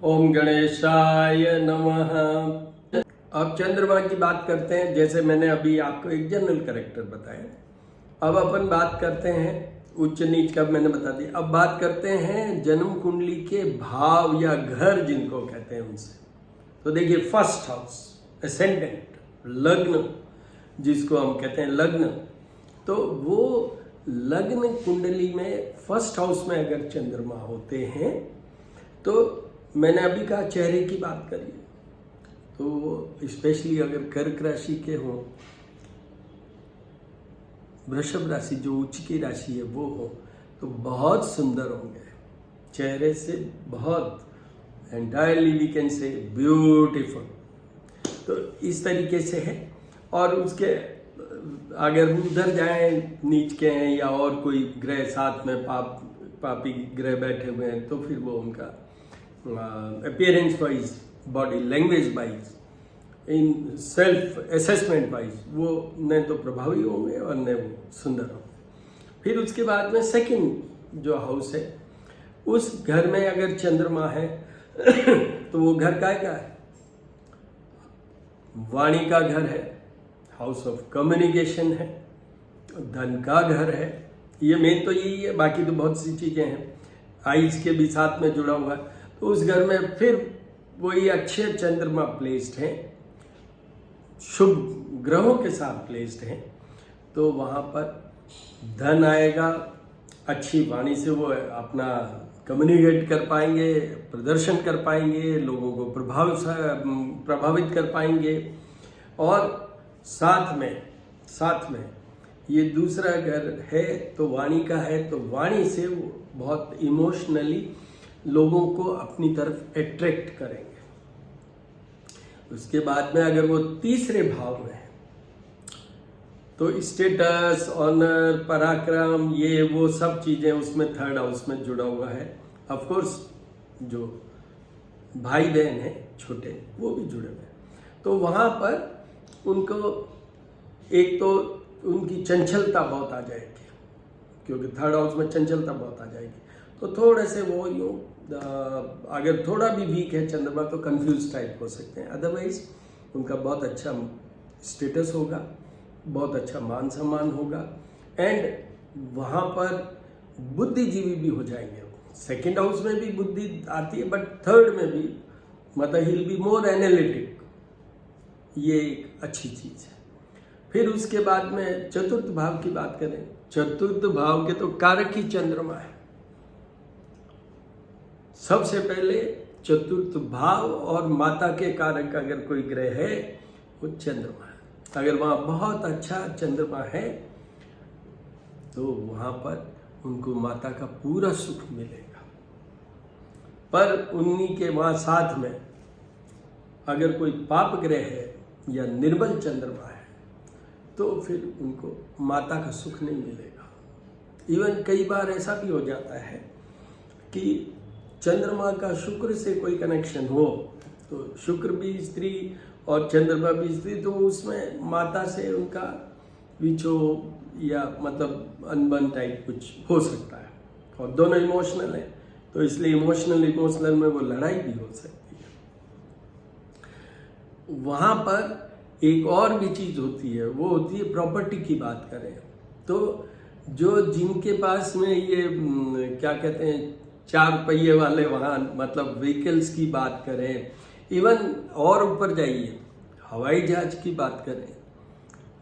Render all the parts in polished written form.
ओम गणेशाय नमः। अब चंद्रमा की बात करते हैं। जैसे मैंने अभी आपको एक जनरल कैरेक्टर बताया, अब अपन बात करते हैं उच्च नीच का, मैंने बता दिया। अब बात करते हैं जन्म कुंडली के भाव या घर जिनको कहते हैं उनसे। तो देखिए, फर्स्ट हाउस असेंडेंट, लग्न जिसको हम कहते हैं लग्न, तो वो लग्न कुंडली में फर्स्ट हाउस में अगर चंद्रमा होते हैं तो मैंने अभी कहा चेहरे की बात करी, तो स्पेशली अगर कर्क राशि के हो, वृषभ राशि जो उच्च की राशि है वो हो, तो बहुत सुंदर होंगे चेहरे से, बहुत entirely we can say beautiful. तो इस तरीके से है। और उसके अगर उधर जाएं, नीच के हैं या और कोई ग्रह साथ में पापी ग्रह बैठे हुए हैं, तो फिर वो उनका appearance wise, body language wise, in self assessment wise वो न तो प्रभावी होंगे और न वो सुंदर होंगे। फिर उसके बाद में सेकंड जो हाउस है, उस घर में अगर चंद्रमा है तो वो घर का है, वाणी का घर है, हाउस ऑफ कम्युनिकेशन है, धन का घर है। ये मेन तो यही है, बाकी तो बहुत सी चीजें हैं, आइज के भी साथ में जुड़ा हुआ है। तो उस घर में फिर वही अच्छे चंद्रमा प्लेस्ड हैं, शुभ ग्रहों के साथ प्लेस्ड हैं, तो वहाँ पर धन आएगा, अच्छी वाणी से वो अपना कम्युनिकेट कर पाएंगे, प्रदर्शन कर पाएंगे, लोगों को प्रभावित कर पाएंगे। और साथ में ये दूसरा घर है तो वाणी का है, तो वाणी से वो बहुत इमोशनली लोगों को अपनी तरफ अट्रैक्ट करेंगे। उसके बाद में अगर वो तीसरे भाव में है तो स्टेटस, ऑनर, पराक्रम, ये वो सब चीजें उसमें थर्ड हाउस में जुड़ा हुआ है। ऑफ कोर्स जो भाई बहन है छोटे, वो भी जुड़े हुए हैं। तो वहां पर उनको एक तो उनकी चंचलता बहुत आ जाएगी, क्योंकि थर्ड हाउस में चंचलता बहुत आ जाएगी। तो थोड़े से वो यूँ अगर थोड़ा भी वीक है चंद्रमा तो कंफ्यूज टाइप हो सकते हैं। अदरवाइज उनका बहुत अच्छा स्टेटस होगा, बहुत अच्छा मान सम्मान होगा, एंड वहाँ पर बुद्धिजीवी भी हो जाएंगे। सेकंड हाउस में भी बुद्धि आती है, बट थर्ड में भी मतलब he will be more analytic. ये एक अच्छी चीज है। फिर उसके बाद में चतुर्थ भाव की बात करें, चतुर्थ भाव के तो कारक ही चंद्रमा है। सबसे पहले चतुर्थ भाव और माता के कारक अगर कोई ग्रह है वो चंद्रमा है। अगर वहां बहुत अच्छा चंद्रमा है तो वहां पर उनको माता का पूरा सुख मिलेगा। पर उन्हीं के वहां साथ में अगर कोई पाप ग्रह है या निर्बल चंद्रमा है तो फिर उनको माता का सुख नहीं मिलेगा। इवन कई बार ऐसा भी हो जाता है कि चंद्रमा का शुक्र से कोई कनेक्शन हो, तो शुक्र भी स्त्री और चंद्रमा भी स्त्री, तो उसमें माता से उनका विछोह या मतलब अनबन टाइप कुछ हो सकता है। और दोनों इमोशनल है, तो इसलिए इमोशनल में वो लड़ाई भी हो सकती है। वहां पर एक और भी चीज होती है, वो होती है प्रॉपर्टी की बात करें तो जो जिनके पास में ये क्या कहते हैं, चार पहिए वाले वाहन, मतलब व्हीकल्स की बात करें, इवन और ऊपर जाइए हवाई जहाज की बात करें,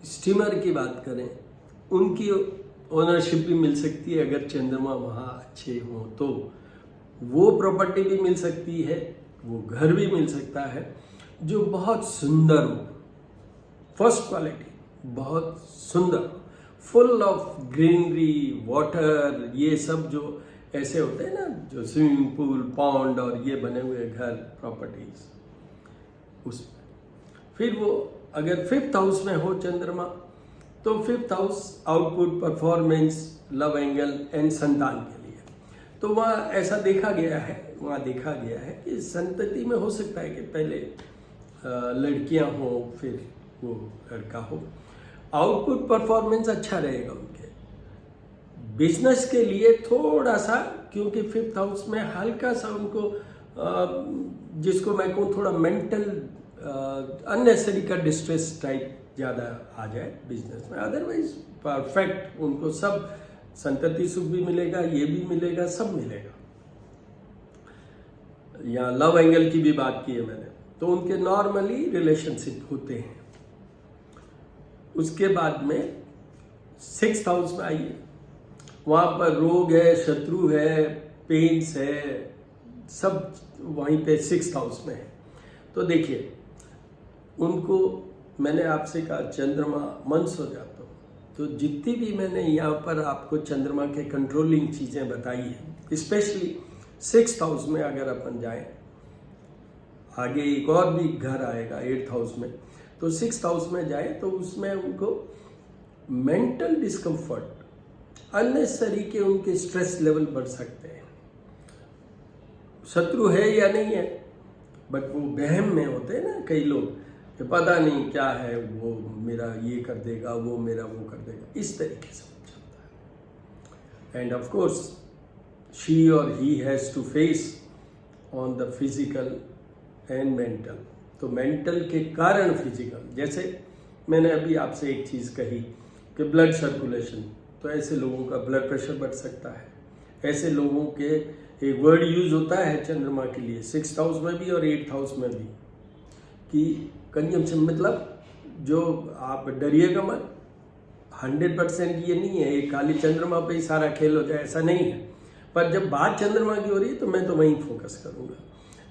स्टीमर की बात करें, उनकी ओनरशिप भी मिल सकती है अगर चंद्रमा वहाँ अच्छे हों। तो वो प्रॉपर्टी भी मिल सकती है, वो घर भी मिल सकता है जो बहुत सुंदर हो, फर्स्ट क्वालिटी, बहुत सुंदर, फुल ऑफ ग्रीनरी, वाटर, ये सब जो ऐसे होते हैं ना, जो स्विमिंग पूल, पॉन्ड और ये बने हुए घर, प्रॉपर्टीज, उस फिर वो अगर फिफ्थ हाउस में हो चंद्रमा, तो fifth house output, performance, love angle and संतान के लिए। तो वहाँ ऐसा देखा गया है कि संतति में हो सकता है कि पहले लड़कियां हो फिर वो लड़का हो। आउटपुट परफॉर्मेंस अच्छा रहेगा उनके। बिजनेस के लिए थोड़ा सा, क्योंकि फिफ्थ हाउस में हल्का सा उनको जिसको मैं कहूँ थोड़ा मेंटल अननेसेसरी का डिस्ट्रेस टाइप ज़्यादा आ जाए बिजनेस में। अदरवाइज परफेक्ट, उनको सब संतति सुख भी मिलेगा, ये भी मिलेगा, सब मिलेगा। या लव एंगल की भी बात की है मैंने, तो उनके नॉर्मली रिलेशनशिप होते हैं। उसके बाद में 6th हाउस में आइए, वहाँ पर रोग है, शत्रु है, पेन्स है, सब वहीं पे 6th हाउस में है। तो देखिए, उनको मैंने आपसे कहा चंद्रमा मंस हो जाता हूँ, तो जितनी भी मैंने यहाँ पर आपको चंद्रमा के कंट्रोलिंग चीज़ें बताई हैं, स्पेशली 6th हाउस में अगर अपन जाएं, आगे एक और भी घर आएगा 8th हाउस में, तो 6th हाउस में जाए तो उसमें उनको मेंटल डिस्कम्फर्ट, अननेसेसरी के उनके स्ट्रेस लेवल बढ़ सकते हैं। शत्रु है या नहीं है, बट वो वहम में होते हैं ना कई लोग कि पता नहीं क्या है, वो मेरा ये कर देगा, वो मेरा वो कर देगा, इस तरीके से चलता है। एंड ऑफ कोर्स शी और he has to face on the physical and mental. तो मेंटल के कारण फिजिकल, जैसे मैंने अभी आपसे एक चीज़ कही कि ब्लड सर्कुलेशन, तो ऐसे लोगों का ब्लड प्रेशर बढ़ सकता है। ऐसे लोगों के एक वर्ड यूज होता है चंद्रमा के लिए 6th हाउस में भी और 8th हाउस में भी, कि कंजम्पशन, मतलब जो आप डरिएगा मत, 100% ये नहीं है एक खाली चंद्रमा पे ही सारा खेल हो जाए, ऐसा नहीं है। पर जब बात चंद्रमा की हो रही है तो मैं तो वहीं फोकस करूँगा।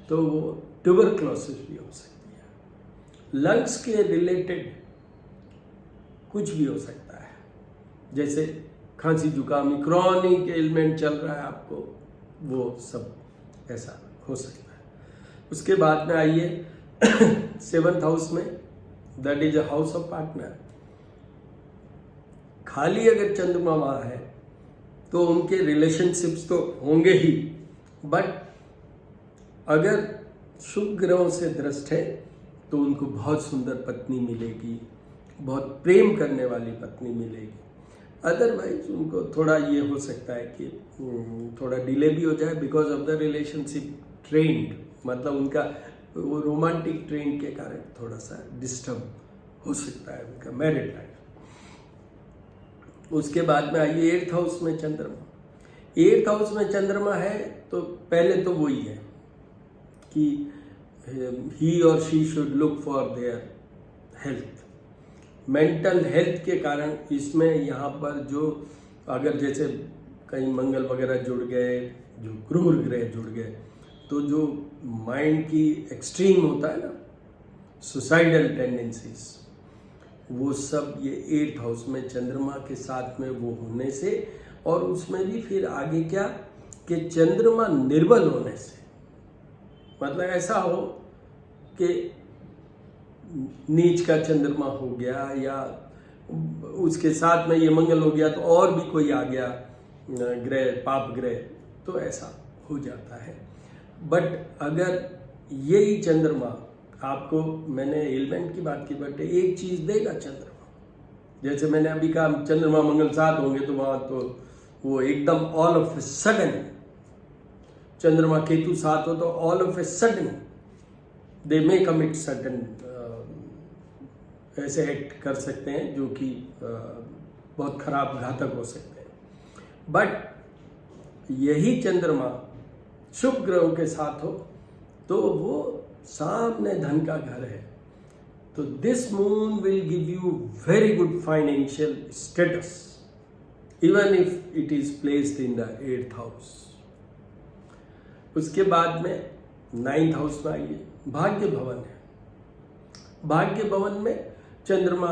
तो वो ट्यूबरक्लोसिस भी हो सकती है, लंग्स के रिलेटेड कुछ भी हो सकता है, जैसे खांसी जुकामी क्रॉनिक एलिमेंट चल रहा है आपको, वो सब ऐसा हो सकता है। उसके बाद में आइए 7th हाउस में, that is a house of partner. खाली अगर चंद्रमा वहाँ है तो उनके रिलेशनशिप्स तो होंगे ही, बट अगर शुभ ग्रहों से दृष्ट है तो उनको बहुत सुंदर पत्नी मिलेगी, बहुत प्रेम करने वाली पत्नी मिलेगी। अदरवाइज उनको थोड़ा ये हो सकता है कि थोड़ा डिले भी हो जाए because of the relationship trend, मतलब उनका वो रोमांटिक ट्रेंड के कारण थोड़ा सा डिस्टर्ब हो सकता है उनका मैरिड लाइफ। उसके बाद में आइए 8th हाउस में चंद्रमा। 8th हाउस में चंद्रमा है तो पहले तो वही है कि ही और she should look for their health, mental health के कारण इसमें यहाँ पर जो अगर जैसे कहीं मंगल वगैरह जुड़ गए, जो क्रूर ग्रह जुड़ गए, तो जो माइंड की एक्सट्रीम होता है ना, सुसाइडल टेंडेंसीज, वो सब ये 8th हाउस में चंद्रमा के साथ में वो होने से, और उसमें भी फिर आगे क्या कि चंद्रमा निर्बल होने से, मतलब ऐसा हो कि नीच का चंद्रमा हो गया या उसके साथ में ये मंगल हो गया तो और भी कोई आ गया ग्रह, पाप ग्रह, तो ऐसा हो जाता है। बट अगर यही चंद्रमा आपको, मैंने एलिमेंट की बात की, बट एक चीज देगा चंद्रमा, जैसे मैंने अभी कहा चंद्रमा मंगल साथ होंगे तो वहां तो वो एकदम ऑल ऑफ ए सडन, चंद्रमा केतु साथ हो तो all of a sudden they may commit sudden, ऐसे एक्ट कर सकते हैं जो कि बहुत खराब घातक हो सकते हैं। बट यही चंद्रमा शुभ ग्रहों के साथ हो तो वो सामने धन का घर है, तो this moon will give you very good financial status even if it is placed in the 8th house. उसके बाद में 9th हाउस में आइए, भाग्य भवन है। भाग्य भवन में चंद्रमा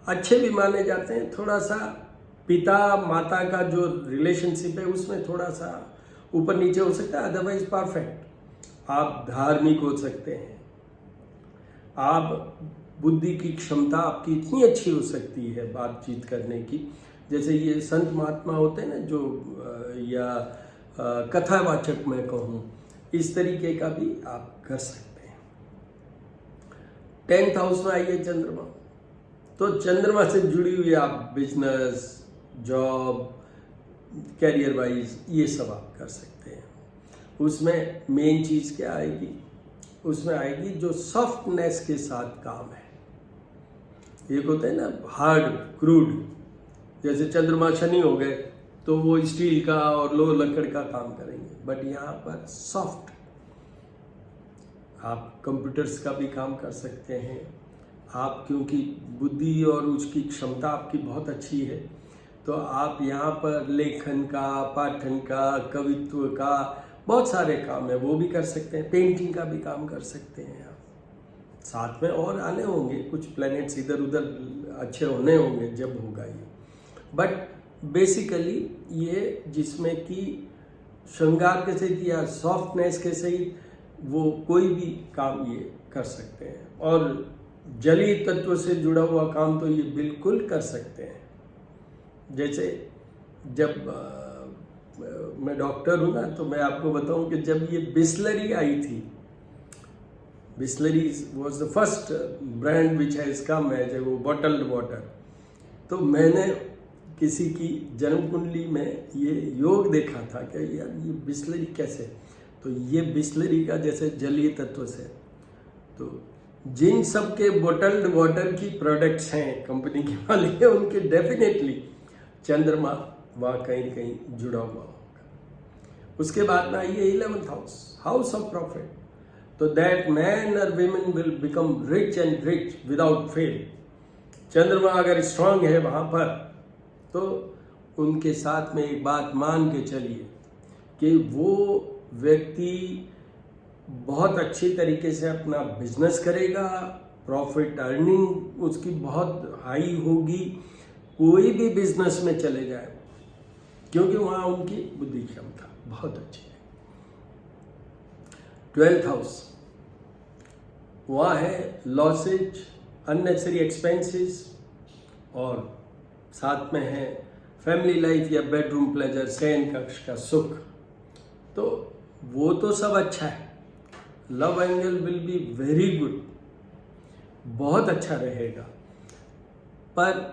अच्छे भी माने जाते हैं, थोड़ा सा पिता माता का जो रिलेशनशिप है उसमें थोड़ा सा ऊपर नीचे हो सकता है, अदरवाइज परफेक्ट। आप धार्मिक हो सकते हैं, आप बुद्धि की क्षमता आपकी इतनी अच्छी हो सकती है बातचीत करने की, जैसे ये संत महात्मा होते हैं ना जो या कथावाचक मैं कहूँ, इस तरीके का भी आप कर सकते हैं। 10th हाउस में आइए चंद्रमा, तो चंद्रमा से जुड़ी हुई आप बिजनेस, जॉब, कैरियर वाइज ये सब आप कर सकते हैं। उसमें मेन चीज क्या आएगी? उसमें आएगी जो सॉफ्टनेस के साथ काम है। एक होता है ना हार्ड क्रूड, जैसे चंद्रमा शनि हो गए तो वो स्टील का और लो लकड़ का काम करेंगे, बट यहाँ पर सॉफ्ट, आप कंप्यूटर्स का भी काम कर सकते हैं। आप क्योंकि बुद्धि और उसकी क्षमता आपकी बहुत अच्छी है, तो आप यहाँ पर लेखन का, पाठन का, कवित्व का बहुत सारे काम है वो भी कर सकते हैं। पेंटिंग का भी काम कर सकते हैं आप। साथ में और आने होंगे कुछ प्लैनेट्स इधर उधर अच्छे होने होंगे जब होगा ये, बट बेसिकली ये जिसमें कि श्रृंगार के सहित या सॉफ्टनेस के सहित वो कोई भी काम ये कर सकते हैं। और जलीय तत्व से जुड़ा हुआ काम तो ये बिल्कुल कर सकते हैं। जैसे जब मैं डॉक्टर हूँ ना, तो मैं आपको बताऊं कि जब ये बिस्लरी आई थी, Bisleri was the first brand which has come as a वो बॉटल्ड वाटर, तो मैंने किसी की जन्म कुंडली में ये योग देखा था कि यार ये बिस्लरी कैसे, तो ये बिस्लरी का जैसे जलीय तत्व से, तो जिन सब के बॉटल्ड वाटर की प्रोडक्ट्स हैं कंपनी के वाले, उनके डेफिनेटली चंद्रमा वहाँ कहीं कहीं जुड़ा हुआ होगा। उसके बाद में आइए 11th हाउस ऑफ प्रॉफिट, तो दैट मैन और women will become rich and rich without fail. चंद्रमा अगर स्ट्रांग है वहाँ पर, तो उनके साथ में एक बात मान के चलिए कि वो व्यक्ति बहुत अच्छी तरीके से अपना बिजनेस करेगा, प्रॉफिट अर्निंग उसकी बहुत हाई होगी, कोई भी बिजनेस में चले जाए, क्योंकि वहाँ उनकी बुद्धि क्षमता बहुत अच्छी है। 12th हाउस, वहाँ है लॉसेज, अननेसेसरी एक्सपेंसेस, और साथ में है फैमिली लाइफ या बेडरूम प्लेजर, शयन कक्ष का सुख, तो वो तो सब अच्छा है। Love angle will be very good, बहुत अच्छा रहेगा। पर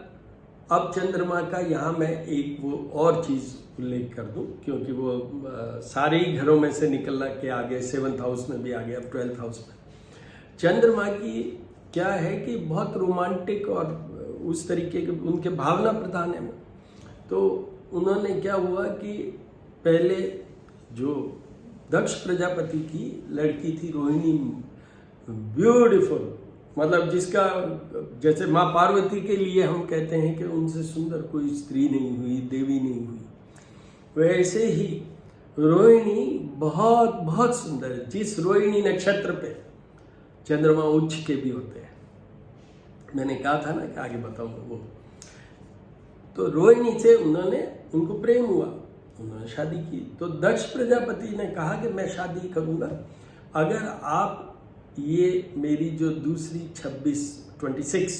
अब चंद्रमा का यहाँ मैं एक वो और चीज उल्लेख कर दूं, क्योंकि वो सारे ही घरों में से निकलना के आगे 7th हाउस में भी आ गया, अब 12th हाउस में चंद्रमा की क्या है कि बहुत रोमांटिक और उस तरीके के उनके भावना प्रधान है। तो उन्होंने क्या हुआ कि पहले जो दक्ष प्रजापति की लड़की थी रोहिणी, ब्यूटीफुल, मतलब जिसका जैसे माँ पार्वती के लिए हम कहते हैं कि उनसे सुंदर कोई स्त्री नहीं हुई, देवी नहीं हुई, वैसे ही रोहिणी बहुत बहुत सुंदर है। जिस रोहिणी नक्षत्र पे चंद्रमा उच्च के भी होते हैं, मैंने कहा था ना कि आगे बताऊंगा वो, तो रोहिणी से उनको प्रेम हुआ, उन्होंने शादी की। तो दक्ष प्रजापति ने कहा कि मैं शादी करूंगा अगर आप ये मेरी जो दूसरी 26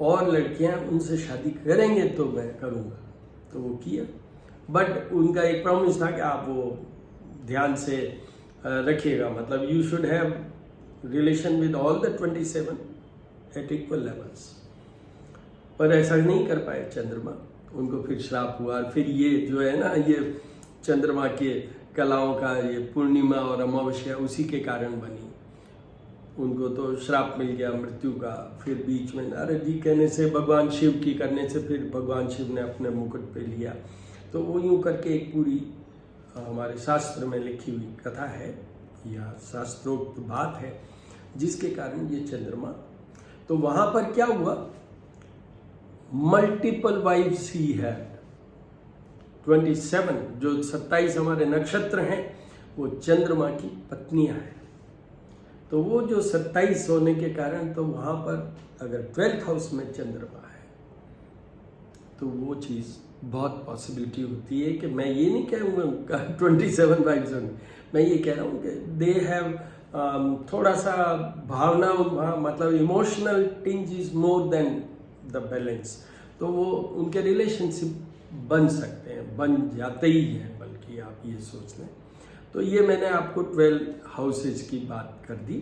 और लड़कियां उनसे शादी करेंगे तो मैं करूंगा। तो वो किया, बट उनका एक प्रॉमिस था कि आप वो ध्यान से रखिएगा, मतलब you should have relation with all the 27 at equal levels. पर ऐसा नहीं कर पाए चंद्रमा, उनको फिर श्राप हुआ। फिर ये जो है ना, ये चंद्रमा के कलाओं का ये पूर्णिमा और अमावस्या उसी के कारण बनी, उनको तो श्राप मिल गया मृत्यु का। फिर बीच में नारद जी कहने से, भगवान शिव की करने से, फिर भगवान शिव ने अपने मुकुट पे लिया। तो वो यूं करके एक पूरी हमारे शास्त्र में लिखी हुई कथा है या शास्त्रोक्त बात है, जिसके कारण ये चंद्रमा, तो वहां पर क्या हुआ, मल्टीपल वाइफ्स ही है। 27 जो 27 हमारे नक्षत्र हैं वो चंद्रमा की पत्नियां हैं। तो वो जो 27 होने के कारण, तो वहां पर अगर 12th हाउस में चंद्रमा है तो वो चीज बहुत पॉसिबिलिटी होती है कि मैं ये नहीं कहूँगा 27 वाइफ्स होंगे, मैं ये कह रहा हूँ कि दे हैव थोड़ा सा भावना, मतलब emotional tinge is more than the balance, तो वो उनके रिलेशनशिप बन सकते हैं, बन जाते ही हैं, बल्कि आप ये सोच लें। तो ये मैंने आपको 12 हाउसेज की बात कर दी।